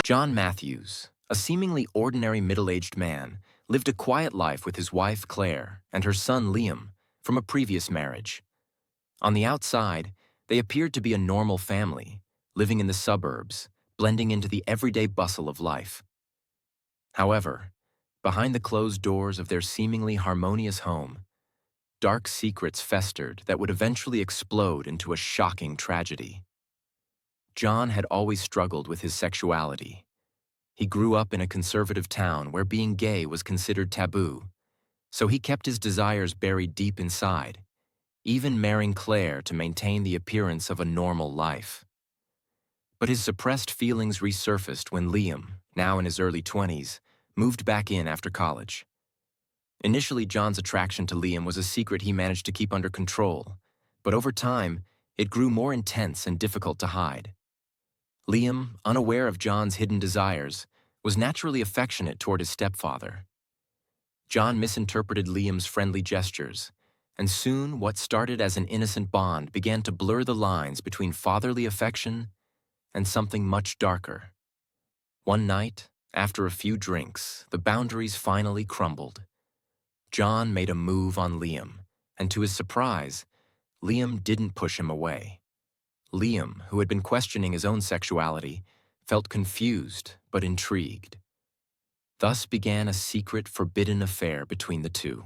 John Matthews, a seemingly ordinary middle-aged man, lived a quiet life with his wife Claire and her son Liam from a previous marriage. On the outside, they appeared to be a normal family, living in the suburbs, blending into the everyday bustle of life. However, behind the closed doors of their seemingly harmonious home, dark secrets festered that would eventually explode into a shocking tragedy. John had always struggled with his sexuality. He grew up in a conservative town where being gay was considered taboo, so he kept his desires buried deep inside, even marrying Claire to maintain the appearance of a normal life. But his suppressed feelings resurfaced when Liam, now in his early 20s, moved back in after college. Initially, John's attraction to Liam was a secret he managed to keep under control, but over time, it grew more intense and difficult to hide. Liam, unaware of John's hidden desires, was naturally affectionate toward his stepfather. John misinterpreted Liam's friendly gestures, and soon what started as an innocent bond began to blur the lines between fatherly affection and something much darker. One night, after a few drinks, the boundaries finally crumbled. John made a move on Liam, and to his surprise, Liam didn't push him away. Liam, who had been questioning his own sexuality, felt confused but intrigued. Thus began a secret, forbidden affair between the two.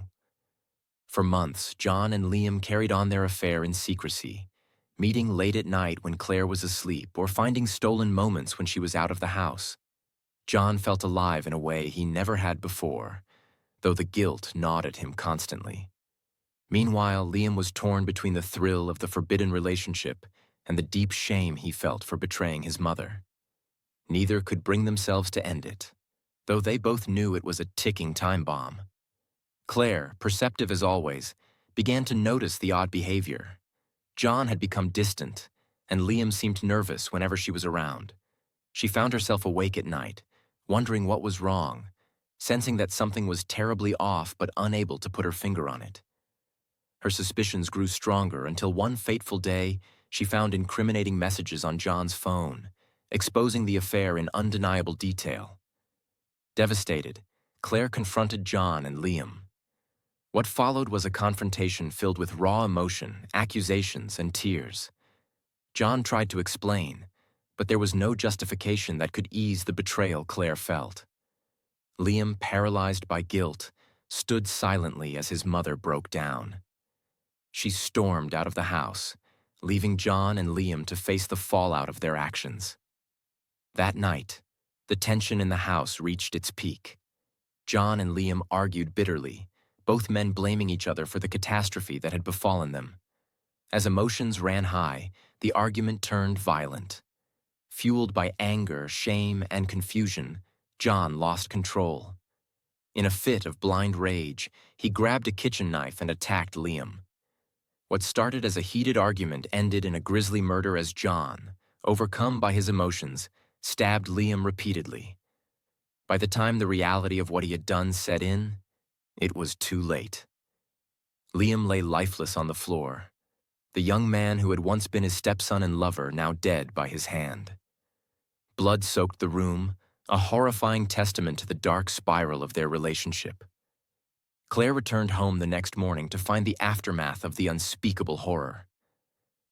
For months, John and Liam carried on their affair in secrecy, meeting late at night when Claire was asleep or finding stolen moments when she was out of the house. John felt alive in a way he never had before, though the guilt gnawed at him constantly. Meanwhile, Liam was torn between the thrill of the forbidden relationship and the deep shame he felt for betraying his mother. Neither could bring themselves to end it, though they both knew it was a ticking time bomb. Claire, perceptive as always, began to notice the odd behavior. John had become distant, and Liam seemed nervous whenever she was around. She found herself awake at night, wondering what was wrong, sensing that something was terribly off but unable to put her finger on it. Her suspicions grew stronger until one fateful day she found incriminating messages on John's phone, exposing the affair in undeniable detail. Devastated, Claire confronted John and Liam. What followed was a confrontation filled with raw emotion, accusations, and tears. John tried to explain, but there was no justification that could ease the betrayal Claire felt. Liam, paralyzed by guilt, stood silently as his mother broke down. She stormed out of the house, leaving John and Liam to face the fallout of their actions. That night, the tension in the house reached its peak. John and Liam argued bitterly, both men blaming each other for the catastrophe that had befallen them. As emotions ran high, the argument turned violent. Fueled by anger, shame, and confusion, John lost control. In a fit of blind rage, he grabbed a kitchen knife and attacked Liam. What started as a heated argument ended in a grisly murder as John, overcome by his emotions, stabbed Liam repeatedly. By the time the reality of what he had done set in, it was too late. Liam lay lifeless on the floor, the young man who had once been his stepson and lover now dead by his hand. Blood soaked the room, a horrifying testament to the dark spiral of their relationship. Claire returned home the next morning to find the aftermath of the unspeakable horror.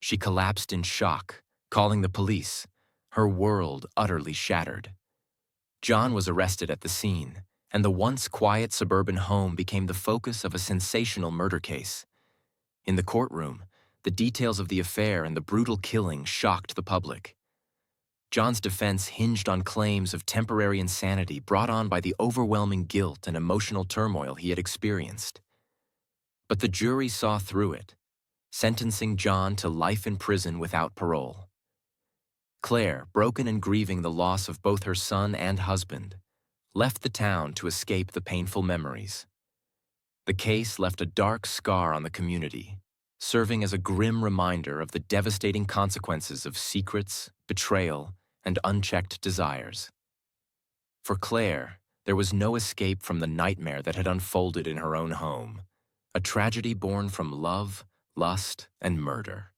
She collapsed in shock, calling the police, her world utterly shattered. John was arrested at the scene, and the once quiet suburban home became the focus of a sensational murder case. In the courtroom, the details of the affair and the brutal killing shocked the public. John's defense hinged on claims of temporary insanity brought on by the overwhelming guilt and emotional turmoil he had experienced. But the jury saw through it, sentencing John to life in prison without parole. Claire, broken and grieving the loss of both her son and husband, left the town to escape the painful memories. The case left a dark scar on the community, serving as a grim reminder of the devastating consequences of secrets, betrayal, and unchecked desires. For Claire, there was no escape from the nightmare that had unfolded in her own home, a tragedy born from love, lust, and murder.